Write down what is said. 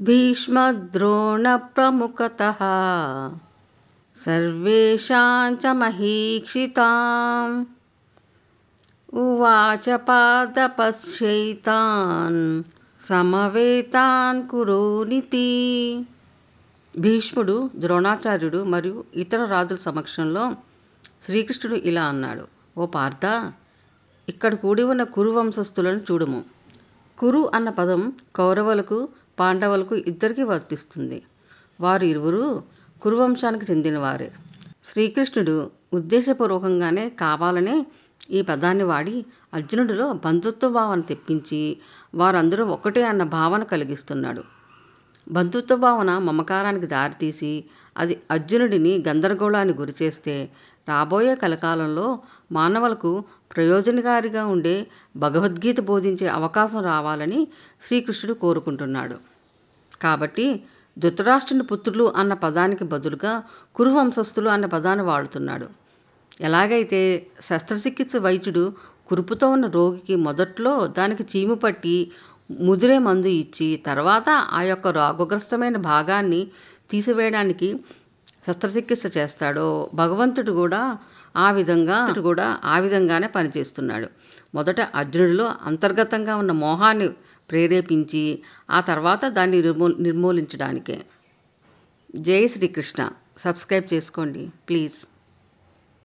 భీష్మద్రోణప్రముఖతః సర్వేషాం చ మహీక్షితాం ఉవాచ పాదపశ్యైతాన్ సమవేతాన్ కురోనితి. భీష్ముడు, ద్రోణాచార్యుడు మరియు ఇతర రాజుల సమక్షంలో శ్రీకృష్ణుడు ఇలా అన్నాడు: ఓ పార్థ, ఇక్కడ కూడి ఉన్న కురు వంశస్థులను చూడుము. కురు అన్న పదం కౌరవులకు, పాండవులకు ఇద్దరికీ వర్తిస్తుంది. వారు ఇరువురు కురువంశానికి చెందినవారే. శ్రీకృష్ణుడు ఉద్దేశపూర్వకంగానే కావాలనే ఈ పదాన్ని వాడి అర్జునుడిలో బంధుత్వ భావన తెప్పించి వారందరూ ఒకటే అన్న భావన కలిగిస్తున్నాడు. బంధుత్వ భావన మమకారానికి దారితీసి అది అర్జునుడిని గందరగోళానికి గురిచేస్తే రాబోయే కలకాలంలో మానవులకు ప్రయోజనకారిగా ఉండే భగవద్గీత బోధించే అవకాశం రావాలని శ్రీకృష్ణుడు కోరుకుంటున్నాడు. కాబట్టి ధృతరాష్ట్రుని పుత్రులు అన్న పదానికి బదులుగా కురువంశస్థులు అన్న పదాన్ని వాడుతున్నాడు. ఎలాగైతే శస్త్రచికిత్స వైద్యుడు కురుపుతో ఉన్న రోగికి మొదట్లో దానికి చీము పట్టి ముదిరే మందు ఇచ్చి తర్వాత ఆ యొక్క రోగగ్రస్తమైన భాగాన్ని తీసివేయడానికి శస్త్రచికిత్స చేస్తాడో, భగవంతుడు కూడా ఆ విధంగానే పనిచేస్తున్నాడు. మొదట అర్జునుడిలో అంతర్గతంగా ఉన్న మోహాన్ని ప్రేరేపించి ఆ తర్వాత దాన్ని నిర్మూలించడానికే. జై శ్రీకృష్ణ. సబ్స్క్రైబ్ చేసుకోండి ప్లీజ్.